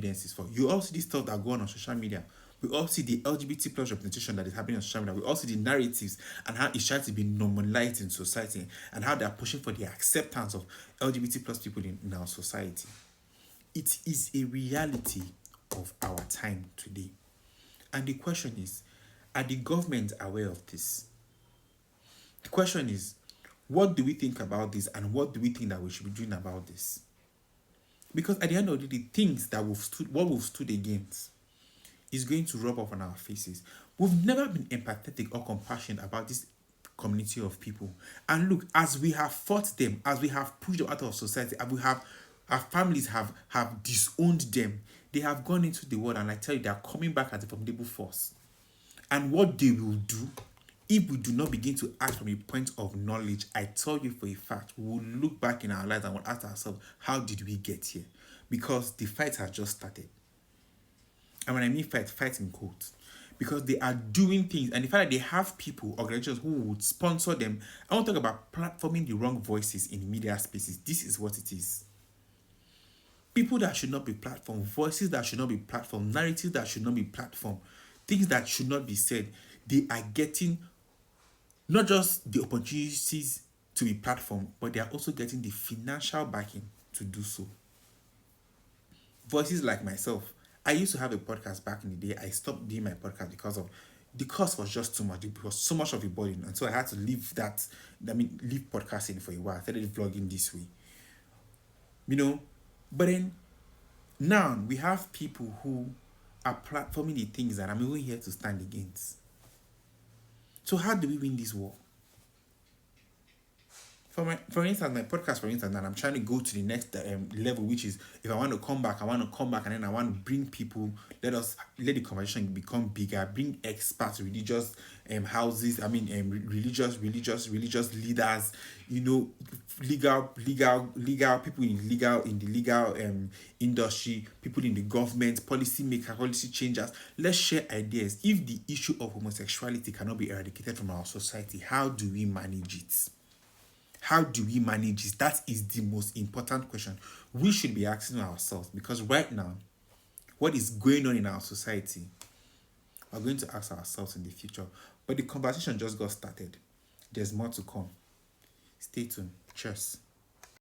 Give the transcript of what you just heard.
evidences for. You all see this stuff that go on social media. We all see the LGBT plus representation that is happening on social media. We all see the narratives and how it's trying to be normalized in society and how they are pushing for the acceptance of LGBT plus people in our society. It is a reality of our time today. And the question is, are the government aware of this? The question is, what do we think about this and what do we think that we should be doing about this? Because at the end of the day, things that we've stood against is going to rub off on our faces. We've never been empathetic or compassionate about this community of people. And look, as we have fought them, as we have pushed them out of society, as we have, our families have disowned them, they have gone into the world, and I tell you, they are coming back as a formidable force. And what they will do, if we do not begin to act from a point of knowledge, I tell you for a fact, we will look back in our lives and we'll ask ourselves, how did we get here? Because the fight has just started. And when I mean fight in quotes, because they are doing things, and the fact that they have people, organizations who would sponsor them. I want to talk about platforming the wrong voices in media spaces. This is what it is. People that should not be platformed, voices that should not be platformed, narratives that should not be platformed, things that should not be said, they are getting not just the opportunities to be platformed, but they are also getting the financial backing to do so. Voices like myself, I used to have a podcast back in the day. I stopped doing my podcast because of the cost was just too much. It was so much of a burden. And so I had to leave leave podcasting for a while. I started vlogging this way. But then now we have people who are platforming the things that I'm even here to stand against. So how do we win this war? For instance, my podcast, and I'm trying to go to the next level, which is if I want to come back, and then I want to bring people. Let the conversation become bigger. Bring experts, religious houses. Religious leaders. Legal people in the legal industry, people in the government, policy changers. Let's share ideas. If the issue of homosexuality cannot be eradicated from our society, how do we manage it? How do we manage this? That is the most important question we should be asking ourselves, because right now, what is going on in our society, we're going to ask ourselves in the future. But the conversation just got started. There's more to come. Stay tuned. Cheers.